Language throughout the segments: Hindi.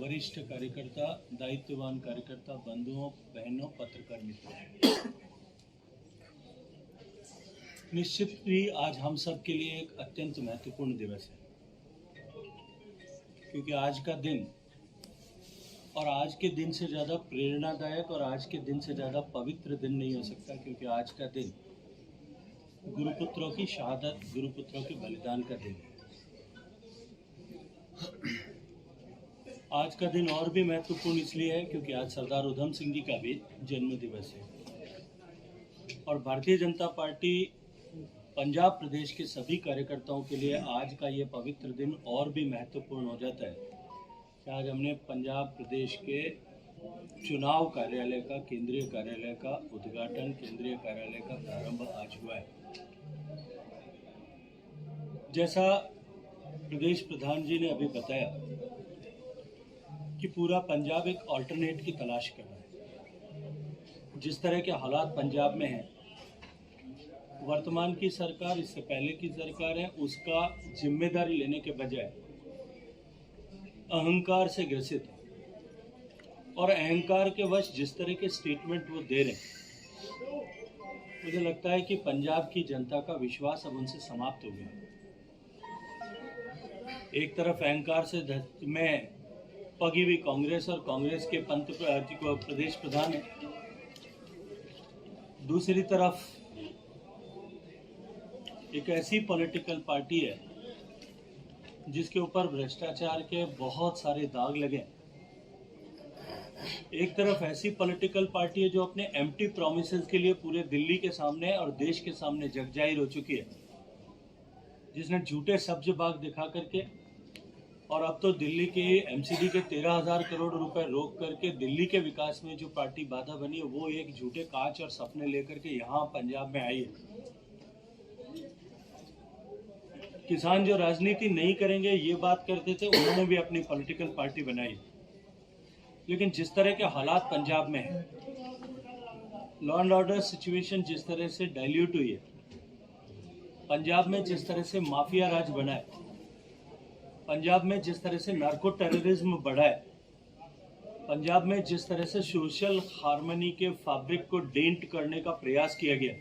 वरिष्ठ कार्यकर्ता, दायित्ववान कार्यकर्ता, बंधुओं, बहनों, पत्रकार मित्रों, निश्चित ही आज हम सब के लिए एक अत्यंत महत्वपूर्ण दिवस है, क्योंकि आज का दिन और आज के दिन से ज़्यादा प्रेरणादायक और आज के दिन से ज़्यादा पवित्र दिन नहीं हो सकता, क्योंकि आज का दिन गुरुपुत्रों की शहादत, गुरुपुत्रों के बलिदान का दिन है। आज का दिन और भी महत्वपूर्ण इसलिए है क्योंकि आज सरदार उधम सिंह जी का भी जन्म दिवस है और भारतीय जनता पार्टी पंजाब प्रदेश के सभी कार्यकर्ताओं के लिए आज का ये पवित्र दिन और भी महत्वपूर्ण हो जाता है कि आज हमने पंजाब प्रदेश के चुनाव कार्यालय का, केंद्रीय कार्यालय का उद्घाटन, केंद्रीय कार्यालय का प्रारंभ आज हुआ है। जैसा प्रदेश प्रधान जी ने अभी बताया कि पूरा पंजाब एक ऑल्टरनेट की तलाश कर रहा है। जिस तरह के हालात पंजाब में हैं, वर्तमान की सरकार, इससे पहले की सरकार है, उसका जिम्मेदारी लेने के बजाय अहंकार से ग्रसित है और अहंकार के वश जिस तरह के स्टेटमेंट वो दे रहे हैं, मुझे लगता है कि पंजाब की जनता का विश्वास अब उनसे समाप्त हो गया। एक तरफ अहंकार से में पगी हुई कांग्रेस और कांग्रेस के प्रदेश प्रधान है, दूसरी तरफ एक ऐसी पॉलिटिकल पार्टी है जिसके ऊपर भ्रष्टाचार के बहुत सारे दाग लगे। एक तरफ ऐसी पॉलिटिकल पार्टी है जो अपने एम्प्टी प्रॉमिसेस के लिए पूरे दिल्ली के सामने और देश के सामने जगजाहिर हो चुकी है, जिसने झूठे सब्ज बाग दिखा करके और अब तो दिल्ली के एमसीडी के 13,000 करोड़ रुपए रोक करके दिल्ली के विकास में जो पार्टी बाधा बनी है, वो एक झूठे कांच और सपने लेकर के यहाँ पंजाब में आई है। किसान जो राजनीति नहीं करेंगे ये बात करते थे, उन्होंने भी अपनी पॉलिटिकल पार्टी बनाई। लेकिन जिस तरह के हालात पंजाब में है, लॉ एंड ऑर्डर सिचुएशन जिस तरह से डाइल्यूट हुई है, पंजाब में जिस तरह से माफिया राज बना है, पंजाब में जिस तरह से नार्को टेररिज्म बढ़ा है, पंजाब में जिस तरह से सोशल हार्मनी के फैब्रिक को डेंट करने का प्रयास किया गया,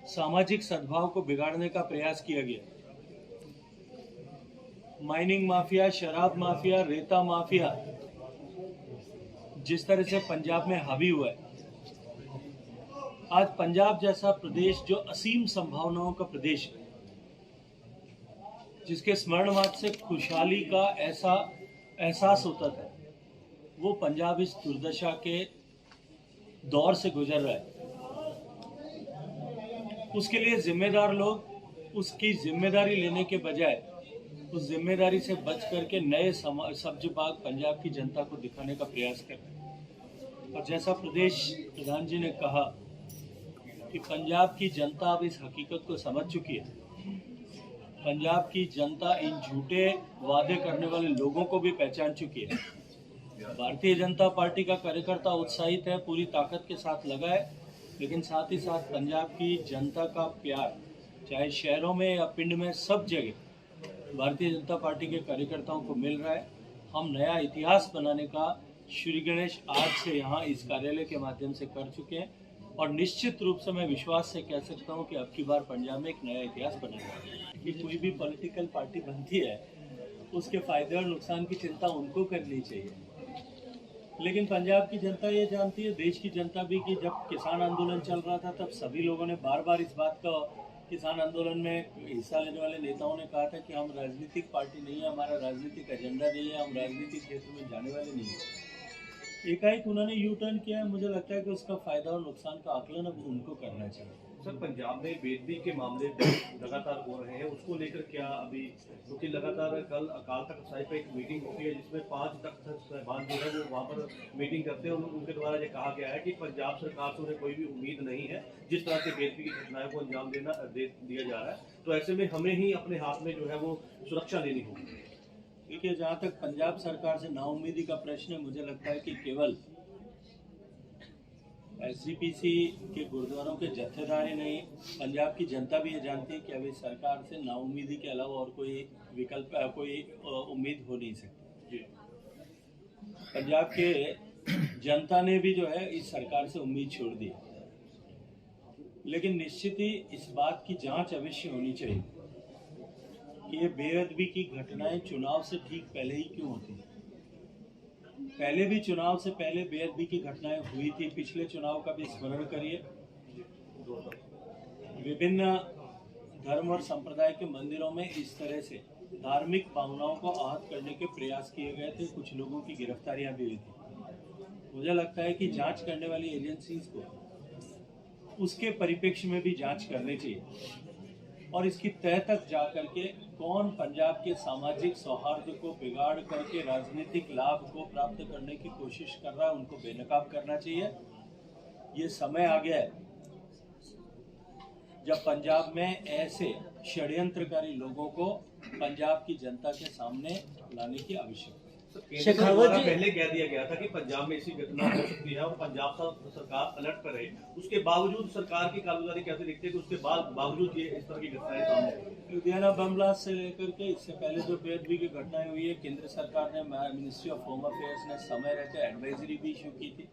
सामाजिक सद्भाव को बिगाड़ने का प्रयास किया गया, माइनिंग माफिया, शराब माफिया, रेता माफिया जिस तरह से पंजाब में हावी हुआ है, आज पंजाब जैसा प्रदेश जो असीम संभावनाओं का प्रदेश है, जिसके स्मरण मात्र से खुशहाली का ऐसा एहसास होता था, वो पंजाब इस दुर्दशा के दौर से गुजर रहा है। उसके लिए जिम्मेदार लोग उसकी जिम्मेदारी लेने के बजाय उस जिम्मेदारी से बच करके नए सब्ज बाग पंजाब की जनता को दिखाने का प्रयास कर रहे हैं। और जैसा प्रदेश प्रधान जी ने कहा कि पंजाब की जनता अब इस हकीकत को समझ चुकी है, पंजाब की जनता इन झूठे वादे करने वाले लोगों को भी पहचान चुकी है। भारतीय जनता पार्टी का कार्यकर्ता उत्साहित है, पूरी ताकत के साथ लगा है, लेकिन साथ ही साथ पंजाब की जनता का प्यार, चाहे शहरों में या पिंड में, सब जगह भारतीय जनता पार्टी के कार्यकर्ताओं को मिल रहा है। हम नया इतिहास बनाने का श्री गणेश आज से यहाँ इस कार्यालय के माध्यम से कर चुके हैं और निश्चित रूप से मैं विश्वास से कह सकता हूँ कि अब की बार पंजाब में एक नया इतिहास बनेगा। कि कोई भी पॉलिटिकल पार्टी बनती है, उसके फायदे और नुकसान की चिंता उनको करनी चाहिए, लेकिन पंजाब की जनता ये जानती है, देश की जनता भी, कि जब किसान आंदोलन चल रहा था तब सभी लोगों ने बार बार इस बात का, किसान आंदोलन में हिस्सा लेने वाले नेताओं ने कहा था कि हम राजनीतिक पार्टी नहीं है, हमारा राजनीतिक एजेंडा नहीं है, हम राजनीतिक क्षेत्र में जाने वाले नहीं है। एकाएक उन्होंने यू टर्न किया है। मुझे लगता है कि उसका फायदा और नुकसान का आकलन अब उनको करना चाहिए। सर, पंजाब में बेदबी के मामले लगातार हो रहे हैं, उसको लेकर क्या अभी, क्योंकि लगातार कल अकाल तख्त साहिब पे एक मीटिंग होती है जिसमें 5 तख्त साहिबान जो है वो वहाँ पर मीटिंग करते हैं और उनके द्वारा ये कहा गया है कि पंजाब सरकार से उन्हें कोई भी उम्मीद नहीं है जिस तरह से बेदबी की घटनाएं को अंजाम दिया जा रहा है, तो ऐसे में हमें ही अपने हाथ में जो है वो सुरक्षा लेनी होगी। देखिए, जहाँ तक पंजाब सरकार से नाउम्मीदी का प्रश्न है, मुझे लगता है कि केवल एसजीपीसी के गुरुद्वारों के जत्थेदार ही नहीं, पंजाब की जनता भी ये जानती है कि अभी सरकार से नाउम्मीदी के अलावा और कोई विकल्प, कोई उम्मीद हो नहीं सकती। पंजाब के जनता ने भी जो है इस सरकार से उम्मीद छोड़ दी, लेकिन निश्चित ही इस बात की जांच अवश्य होनी चाहिए कि ये बेअदबी की घटनाएं चुनाव से ठीक पहले ही क्यों होती हैं। पहले भी चुनाव से पहले बेअदबी की घटनाएं हुई थी। पिछले चुनाव का भी स्मरण करिए, विभिन्न धर्म और संप्रदाय के मंदिरों में इस तरह से धार्मिक भावनाओं को आहत करने के प्रयास किए गए थे। कुछ लोगों की गिरफ्तारियां भी हुई थी। मुझे लगता है कि जांच करने वाली एजेंसीज को उसके परिप्रेक्ष्य में भी जांच करनी चाहिए और इसकी तह तक जा करके कौन पंजाब के सामाजिक सौहार्द को बिगाड़ करके राजनीतिक लाभ को प्राप्त करने की कोशिश कर रहा है, उनको बेनकाब करना चाहिए। ये समय आ गया है जब पंजाब में ऐसे षड्यंत्रकारी लोगों को पंजाब की जनता के सामने लाने की आवश्यकता है। शेखावत जी, पहले कह दिया गया था कि पंजाब में ऐसी घटना हो सकती है और पंजाब सरकार अलर्ट पर है, उसके बावजूद सरकार की कारगुजारी कैसे दिखती है कि उसके बावजूद ये इस तरह की घटनाएं सामने आई? लुधियाना बम ब्लास्ट से लेकर के इससे पहले जो बेअदबी की घटनाएं हुई है, केंद्र सरकार ने, मिनिस्ट्री ऑफ होम अफेयर्स ने समय रहते एडवाइजरी भी इशू की थी,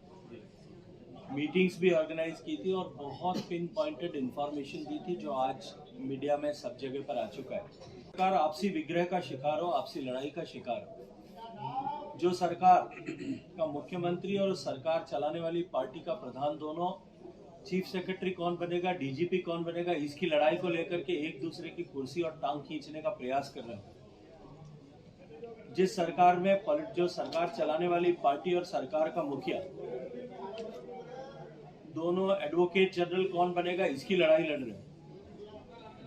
मीटिंग्स भी ऑर्गेनाइज की थी और बहुत पिन पॉइंटेड इंफॉर्मेशन दी थी जो आज मीडिया में सब जगह पर आ चुका है। सरकार आपसी विग्रह का शिकार हो, आपसी लड़ाई का शिकार हो। जो सरकार का मुख्यमंत्री और सरकार चलाने वाली पार्टी का प्रधान दोनों चीफ सेक्रेटरी कौन बनेगा, डीजीपी कौन बनेगा, इसकी लड़ाई को लेकर के एक दूसरे की कुर्सी और टांग खींचने का प्रयास कर रहे हैं। जिस सरकार में जो सरकार चलाने वाली पार्टी और सरकार का मुखिया दोनों एडवोकेट जनरल कौन बनेगा, इसकी लड़ाई लड़ रहे हैं।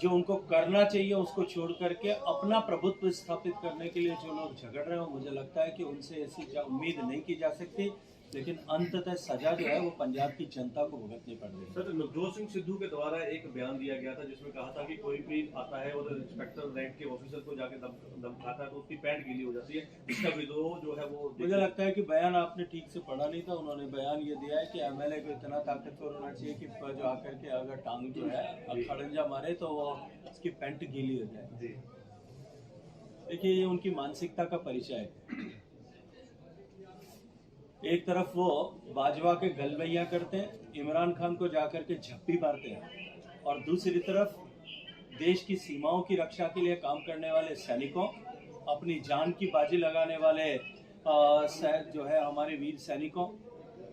जो उनको करना चाहिए उसको छोड़ करके अपना प्रभुत्व स्थापित करने के लिए जो लोग झगड़ रहे हो, मुझे लगता है कि उनसे ऐसी उम्मीद नहीं की जा सकती, लेकिन अंततः सजा जो है वो पंजाब की जनता को भुगतनी पड़ रही है। सर, नवजोत सिंह सिद्धू के द्वारा एक बयान दिया गया था जिसमें कहा था कि कोई भी आता है और इंस्पेक्टर रैंक के ऑफिसर को जाके दम खाता है तो उसकी पैंट गीली हो जाती है। इसका विद्रोह जो है वो, मुझे लगता है कि बयान आपने ठीक से पढ़ा नहीं था। उन्होंने बयान ये दिया है कि एमएलए को इतना ताकतवर होना चाहिए कि जो आकर के अगर टांग जो है खड़ंजा मारे तो वो उसकी पैंट गीली हो जाए। देखिए, ये उनकी मानसिकता का परिचय है। एक तरफ वो बाजवा के गलवैया करते हैं, इमरान खान को जाकर के झप्पी मारते हैं, और दूसरी तरफ देश की सीमाओं की रक्षा के लिए काम करने वाले सैनिकों, अपनी जान की बाजी लगाने वाले जो है हमारे वीर सैनिकों,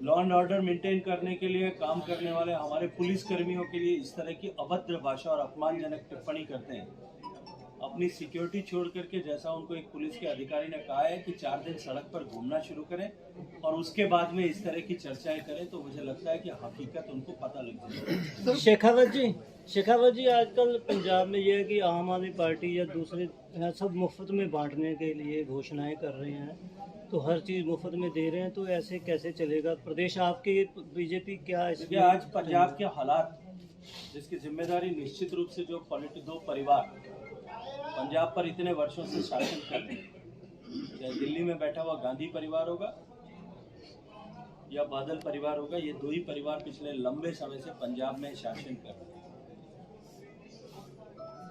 लॉ एंड ऑर्डर मेंटेन करने के लिए काम करने वाले हमारे पुलिस कर्मियों के लिए इस तरह की अभद्र भाषा और अपमानजनक टिप्पणी करते हैं। अपनी सिक्योरिटी छोड़ करके, जैसा उनको एक पुलिस के अधिकारी ने कहा है कि 4 दिन सड़क पर घूमना शुरू करें और उसके बाद में इस तरह की चर्चाएं करें, तो मुझे लगता है कि हकीकत उनको पता लग जाएगी। शेखावत जी, आजकल पंजाब में ये है कि आम आदमी पार्टी या दूसरे सब मुफ्त में बांटने के लिए घोषणाएं कर रहे हैं, तो हर चीज़ मुफ्त में दे रहे हैं, तो ऐसे कैसे चलेगा प्रदेश? आपके बीजेपी क्या इसमें? आज पंजाब के हालात जिसकी जिम्मेदारी निश्चित रूप से जो दो परिवार पंजाब पर इतने वर्षों से शासन कर रहे हैं, चाहे दिल्ली में बैठा हुआ गांधी परिवार होगा या बादल परिवार होगा, ये दो ही परिवार पिछले लंबे समय से पंजाब में शासन कर रहे हैं।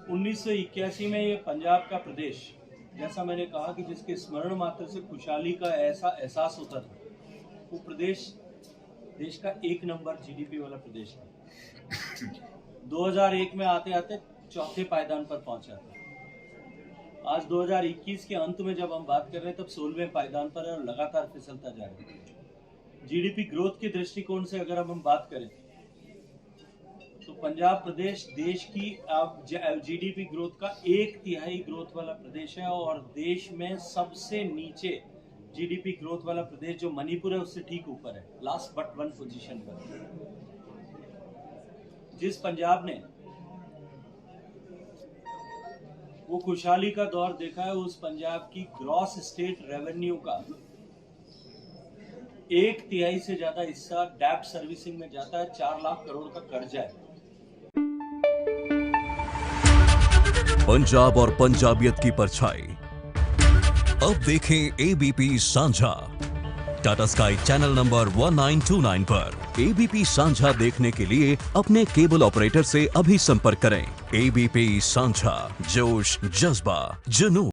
1981 में ये पंजाब का प्रदेश, जैसा मैंने कहा कि जिसके स्मरण मात्र से खुशहाली का ऐसा एहसास होता था, वो प्रदेश देश का 1 नंबर जीडीपी वाला प्रदेश है। 2001 में आते आते चौथे पायदान पर पहुंचा था। आज 2021 के अंत में जब हम बात कर रहे हैं तब 16वें पायदान पर है और लगातार फिसलता जा रहा है। जीडीपी ग्रोथ के दृष्टिकोण से अगर हम बात करें तो पंजाब प्रदेश देश की जीडीपी ग्रोथ का 1/3 ग्रोथ वाला प्रदेश है और देश में सबसे नीचे जीडीपी ग्रोथ वाला प्रदेश जो मणिपुर है उससे ठीक ऊपर है, लास्ट बट 1 पोजीशन पर। जिस पंजाब ने वो खुशहाली का दौर देखा है, उस पंजाब की ग्रॉस स्टेट रेवेन्यू का 1/3 से ज्यादा हिस्सा डेब्ट सर्विसिंग में जाता है। 4 लाख करोड़ का कर्जा है। पंजाब और पंजाबियत की परछाई अब देखें एबीपी साझा टाटा स्काई चैनल नंबर 1929 पर। एबीपी साझा देखने के लिए अपने केबल ऑपरेटर से अभी संपर्क करें। एबीपी साझा, जोश, जज्बा, जुनून।